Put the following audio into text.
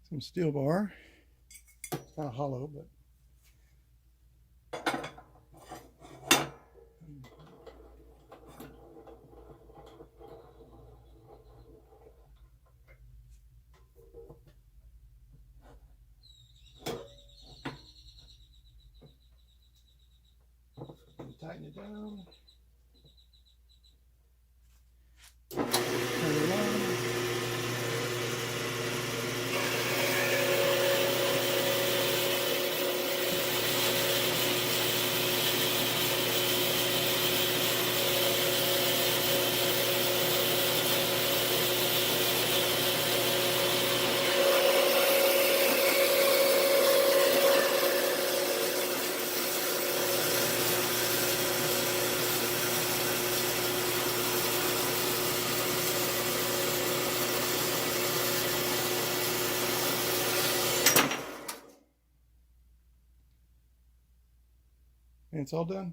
some steel bar. It's kind of hollow, but tighten it down. Turn it on. And it's all done.